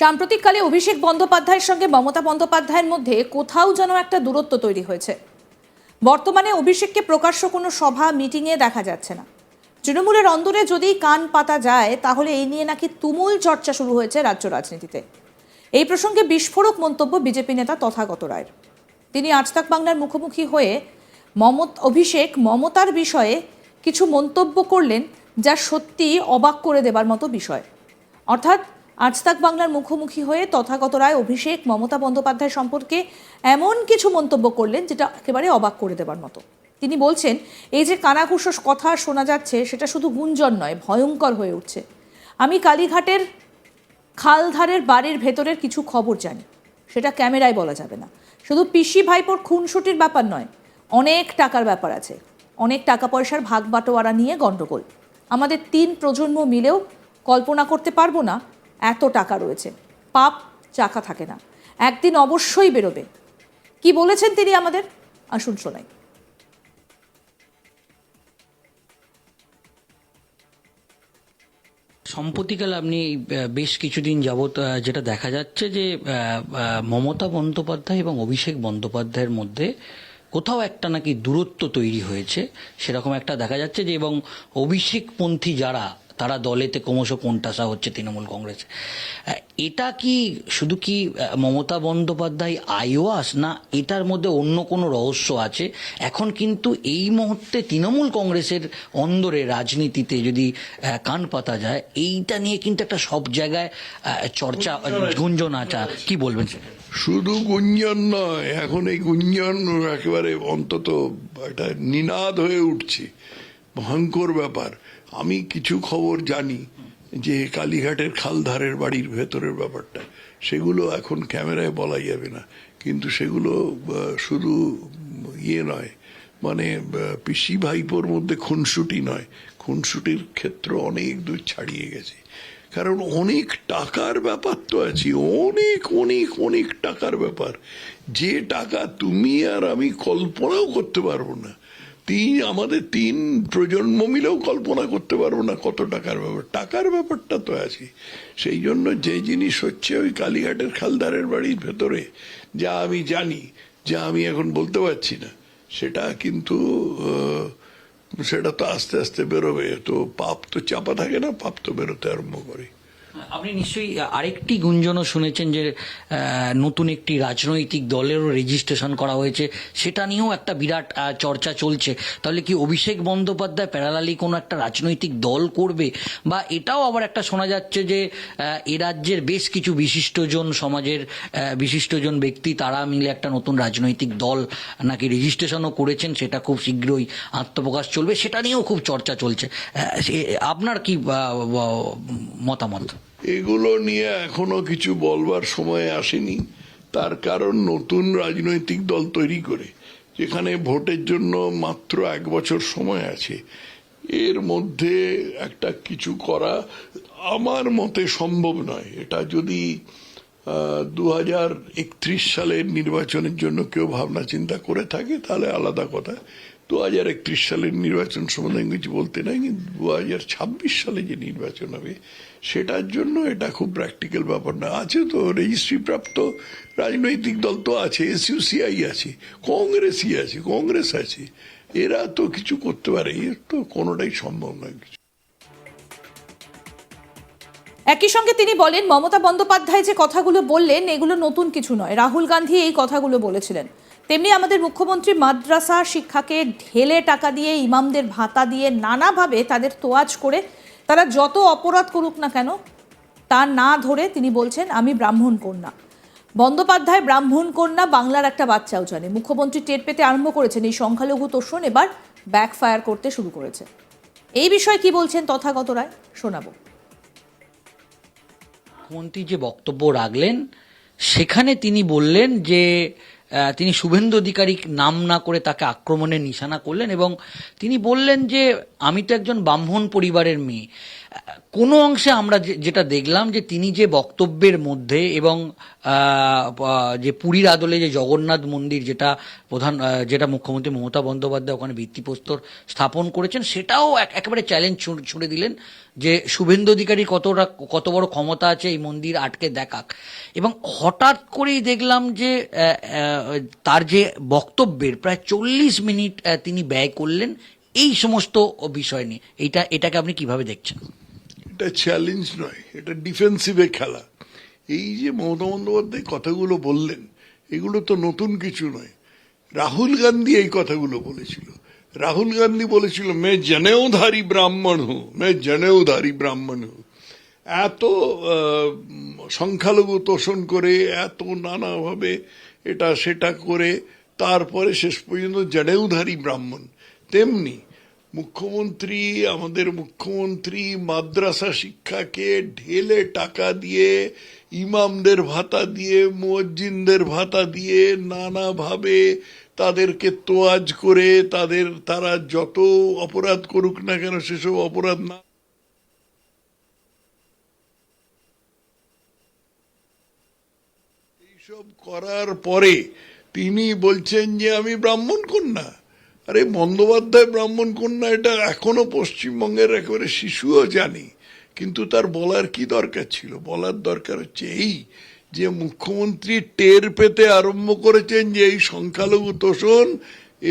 সাম্প্রতিককালে অভিষেক বন্দ্যোপাধ্যায়ের সঙ্গে মমতা বন্দ্যোপাধ্যায়ের মধ্যে কোথাও যেন একটা দূরত্ব তৈরি হয়েছে। বর্তমানে অভিষেককে প্রকাশ্য কোনো সভা মিটিংয়ে দেখা যাচ্ছে না। তৃণমূলের অন্দরে যদি কান পাতা যায় তাহলে এই নিয়ে নাকি তুমুল চর্চা শুরু হয়েছে রাজ্য রাজনীতিতে। এই প্রসঙ্গে বিস্ফোরক মন্তব্য বিজেপি নেতা তথাগত রায়ের। তিনি আজ তাক বাংলার মুখোমুখি হয়ে অভিষেক মমতার বিষয়ে কিছু মন্তব্য করলেন যা সত্যি অবাক করে দেবার মতো বিষয়। অর্থাৎ আজ তাক বাংলার মুখোমুখি হয়ে তথাগত রায় অভিষেক মমতা বন্দ্যোপাধ্যায় সম্পর্কে এমন কিছু মন্তব্য করলেন যেটা একেবারে অবাক করে দেবার মতো। তিনি বলছেন, এই যে কানাঘুষো কথা শোনা যাচ্ছে সেটা শুধু গুঞ্জন নয়, ভয়ঙ্কর হয়ে উঠছে। আমি কালীঘাটের খালধারের বাড়ির ভেতরের কিছু খবর জানি, সেটা ক্যামেরায় বলা যাবে না। শুধু পিসি ভাইপোর খুনসুটির ব্যাপার নয়, অনেক টাকার ব্যাপার আছে, অনেক টাকা পয়সার ভাগ বাটোয়ারা নিয়ে গণ্ডগোল। আমাদের 3 প্রজন্ম মিলেও কল্পনা করতে পারবো না এত টাকা রয়েছে। পাপ চাকা থাকে না, একদিন অবশ্যই বেরোবে। কি বলেছেন তিনি আমাদের, আসুন শোনাই। সম্প্রতিকালে আপনি বেশ কিছুদিন যাবৎ যেটা দেখা যাচ্ছে যে মমতা বন্দ্যোপাধ্যায় এবং অভিষেক বন্দ্যোপাধ্যায়ের মধ্যে কোথাও একটা নাকি দূরত্ব তৈরি হয়েছে, সেরকম একটা দেখা যাচ্ছে যে, এবং অভিষেকপন্থী যারা তারা দলেতে ক্রমশ কোণঠাসা হচ্ছে তৃণমূল কংগ্রেসে। এটা কি শুধু কি মমতা বন্দ্যোপাধ্যায় আইওয়াস, না এটার মধ্যে অন্য কোনো রহস্য আছে? এখন কিন্তু এই মুহূর্তে তৃণমূল কংগ্রেসের অন্দরে রাজনীতিতে যদি কান পাতা যায়, এইটা নিয়ে কিন্তু একটা সব জায়গায় চর্চা, গুঞ্জন আছে। কি বলবেন? শুধু গুঞ্জন নয়, এখন এই গুঞ্জন একেবারে অন্তত একটা নিনাদ হয়ে উঠছে, ভয়ঙ্কর ব্যাপার। আমি কিছু খবর জানি যে কালীঘাটের খালধারের বাড়ির ভেতরের ব্যাপারটা, সেগুলো এখন ক্যামেরায় বলা যাবে না, কিন্তু সেগুলো শুধু নয়, মানে পিসি ভাইপোর মধ্যে খুনসুটি নয়, খুনসুটির ক্ষেত্র অনেক দূর ছাড়িয়ে গেছে। কারণ অনেক টাকার ব্যাপার তো আছে, অনেক অনেক অনেক টাকার ব্যাপার, যে টাকা তুমি আর আমি কল্পনাও করতে পারবো না। আমাদের 3 প্রজন্ম মিলেও কল্পনা করতে পারবো না কত টাকার ব্যাপার। টাকার ব্যাপারটা তো আছে। সেই জন্য যে জিনিস হচ্ছে ওই কালীঘাটের খালধারের বাড়ির ভেতরে, যা আমি জানি, যা আমি এখন বলতে পারছি না, সেটা কিন্তু সেটা তো আস্তে আস্তে বেরোবে। তো পাপ তো চাপা থাকে না, পাপ তো বেরোতে আরম্ভ করে। আপনি নিশ্চয়ই আরেকটি গুঞ্জনও শুনেছেন যে নতুন একটি রাজনৈতিক দলেরও রেজিস্ট্রেশন করা হয়েছে, সেটা নিয়েও একটা বিরাট চর্চা চলছে। তাহলে কি অভিষেক বন্দ্যোপাধ্যায় প্যারালালি কোনো একটা রাজনৈতিক দল করবে? বা এটাও আবার একটা শোনা যাচ্ছে যে এ রাজ্যের বেশ কিছু বিশিষ্টজন, সমাজের বিশিষ্টজন ব্যক্তি, তারা মিলে একটা নতুন রাজনৈতিক দল নাকি রেজিস্ট্রেশনও করেছেন, সেটা খুব শীঘ্রই আত্মপ্রকাশ চলবে, সেটা নিয়েও খুব চর্চা চলছে। আপনার কি মতামত? এগুলো নিয়ে এখনো কিছু বলবার সময় আসেনি। তার কারণ নতুন রাজনৈতিক দল তৈরি করে, যেখানে ভোটের জন্য মাত্র 1 বছর সময় আছে, এর মধ্যে একটা কিছু করা আমার মতে সম্ভব নয়। এটা যদি 2031 সালের নির্বাচনের জন্য কেউ ভাবনা চিন্তা করে থাকে তাহলে আলাদা কথা। 2031 সালের নির্বাচন সম্বন্ধে কিছু বলতে নাই, কিন্তু 2026 সালে যে নির্বাচন হবে সেটার জন্য এটা খুব প্র্যাকটিক্যাল ব্যাপার না। আছে তো রেজিস্ট্রি প্রাপ্ত রাজনৈতিক দল তো আছে, এসইউসিআই আছে, কংগ্রেস আছে, এরা তো কিছু করতে পারে। এর তো কোনোটাই সম্ভব নয় কিছু। একই সঙ্গে তিনি বলেন, মমতা বন্দ্যোপাধ্যায় যে কথাগুলো বললেন এগুলো নতুন কিছু নয়, রাহুল গান্ধী এই কথাগুলো বলেছিলেন। তেমনি আমাদের মুখ্যমন্ত্রী মাদ্রাসা শিক্ষাকে ঢেলে টাকা দিয়ে, ইমামদের ভাতা দিয়ে, নানাভাবে তাদের তোয়াজ করে তারা যত অপরাধ করুক না কেন তা না ধরে তিনি বলছেন, আমি ব্রাহ্মণ কন্যা। বন্দ্যোপাধ্যায় ব্রাহ্মণ কন্যা বাংলার একটা বাচ্চাও জানে। মুখ্যমন্ত্রী টের পেতে আরম্ভ করেছেন এই সংখ্যালঘু তোষণ এবার ব্যাকফায়ার করতে শুরু করেছে। এই বিষয়ে কি বলছেন তথাগত রায়, শোনাবো। মুখ্যমন্ত্রী যে বক্তব্য রাখলেন সেখানে তিনি বললেন যে তিনি শুভেন্দু অধিকারী নাম না করে তাকে আক্রমণের নিশানা করলেন, এবং তিনি বললেন যে আমি তো একজন ব্রাহ্মণ পরিবারের মেয়ে। কোনো অংশে আমরা যেটা দেখলাম যে তিনি যে বক্তব্যের মধ্যে এবং যে পুরীর আদলে যে জগন্নাথ মন্দির যেটা যেটা মুখ্যমন্ত্রী মমতা বন্দ্যোপাধ্যায় ওখানে ভিত্তিপ্রস্তর স্থাপন করেছেন, সেটাও একেবারে চ্যালেঞ্জ ছুড়ে দিলেন যে শুভেন্দু অধিকারীর কত বড় ক্ষমতা আছে এই মন্দির আটকে দেখাক। এবং হঠাৎ করেই দেখলাম যে তার যে বক্তব্যের প্রায় 40 মিনিট তিনি ব্যয় করলেন এই সমস্ত বিষয় নিয়ে। এটাকে আপনি কিভাবে দেখছেন? এটা চ্যালেঞ্জ নয়, এটা ডিফেন্সিভে খেলা। এই যে মমতা বন্দ্যোপাধ্যায় কথাগুলো বললেন, এগুলো তো নতুন কিছু নয়। রাহুল গান্ধী এই কথাগুলো বলেছিল। রাহুল গান্ধী বলেছিল মে জনেউধারী ব্রাহ্মণ হু, মে জনেউধারী ব্রাহ্মণ হু। এত সংখ্যালঘু তোষণ করে, এত নানাভাবে এটা সেটা করে, তারপরে শেষ পর্যন্ত জনেউধারী ব্রাহ্মণ। তেমনি আমাদের মুখ্যমন্ত্রী মাদ্রাসা শিক্ষাকে ঢেলে টাকা দিয়ে, ইমামদের ভাতা দিয়ে, মুয়াজ্জিনদের ভাতা দিয়ে, নানাভাবে তাদেরকে তোয়াজ করে তারা যত অপরাধ করুক না কেন সেসব অপরাধ না এইসব করার পরে তিনি বলছেন যে আমি ব্রাহ্মণ কন্যা। আরে বন্দ্যোপাধ্যায় ব্রাহ্মণ কন্যা এটা এখনো পশ্চিমবঙ্গের একেবারে শিশুও জানি, কিন্তু তার বলার কি দরকার ছিল? বলার দরকার হচ্ছে এই যে মুখ্যমন্ত্রী টের পেতে আরম্ভ করেছেন যে এই সংখ্যালঘু তোষণ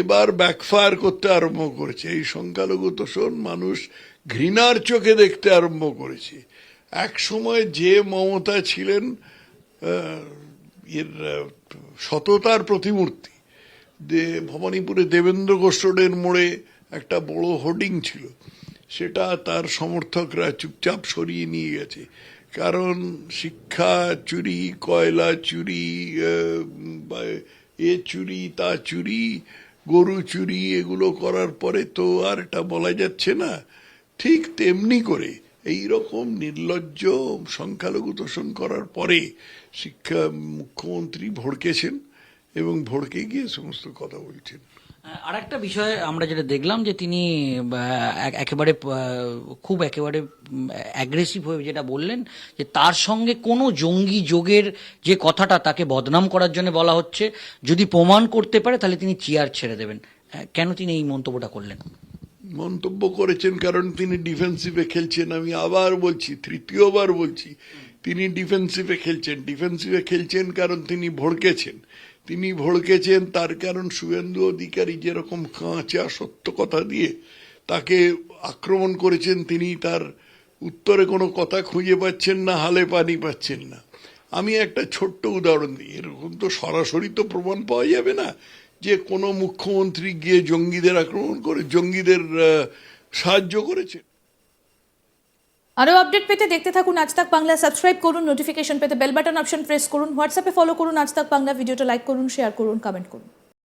এবার ব্যাকফায়ার করতে আরম্ভ করেছে। এই সংখ্যালঘু তোষণ মানুষ ঘৃণার চোখে দেখতে আরম্ভ করেছে। এক সময় যে মমতা ছিলেন সততার প্রতিমূর্তি, ভবানীপুরে দেবেন্দ্র ঘোষ রোডের মোড়ে একটা বড় হোর্ডিং ছিল, সেটা তার সমর্থকরা চুপচাপ সরিয়ে নিয়ে গেছে। কারণ শিক্ষা চুরি, কয়লা চুরি, চুরি তা চুরি, গরু চুরি, এগুলো করার পরে তো আর এটা বলা যাচ্ছে না। ঠিক তেমনি করে এই রকম নির্লজ্জ সংখ্যালঘু তোষণ করার পরে মুখ্যমন্ত্রী ভড়কেছেন এবং ভড়কে গিয়ে সমস্ত কথা বলছেন। আর একটা বিষয় আমরা যেটা দেখলাম যে তিনি একেবারে অ্যাগ্রেসিভ হয়ে যেটা বললেন যে তার সঙ্গে কোনো জঙ্গি যোগের যে কথাটা তাকে বদনাম করার জন্য বলা হচ্ছে, যদি প্রমাণ করতে পারে তাহলে তিনি চেয়ার ছেড়ে দেবেন। কেন তিনি এই মন্তব্যটা করলেন? মন্তব্য করেছেন কারণ তিনি ডিফেন্সিভে খেলছেন। আমি আবার বলছি, তৃতীয়বার বলছি, তিনি ডিফেন্সিভে খেলছেন কারণ তিনি ভড়কেছেন। তার কারণ শুভেন্দু অধিকারী যেরকম কাঁচা সত্য কথা দিয়ে তাকে আক্রমণ করেছেন, তিনি তার উত্তরে কোনো কথা খুঁজে পাচ্ছেন না, হালে পানি পাচ্ছেন না। আমি একটা ছোট্ট উদাহরণ দিই। এরকম তো সরাসরি তো প্রমাণ পাওয়া যাবে না যে কোনো মুখ্যমন্ত্রী গিয়ে জঙ্গিদের আক্রমণ করে জঙ্গিদের সাহায্য করেছে। আরও আপডেট পেতে দেখতে থাকুন আজ তাক বাংলা, সাবস্ক্রাইব করুন, নোটিফিকেশন পেতে বেল বাটন অপশন প্রেস করুন, হোয়াটসঅ্যাপে ফলো করুন আজ তাক বাংলা, ভিডিওটা লাইক করুন, শেয়ার করুন, কমেন্ট করুন।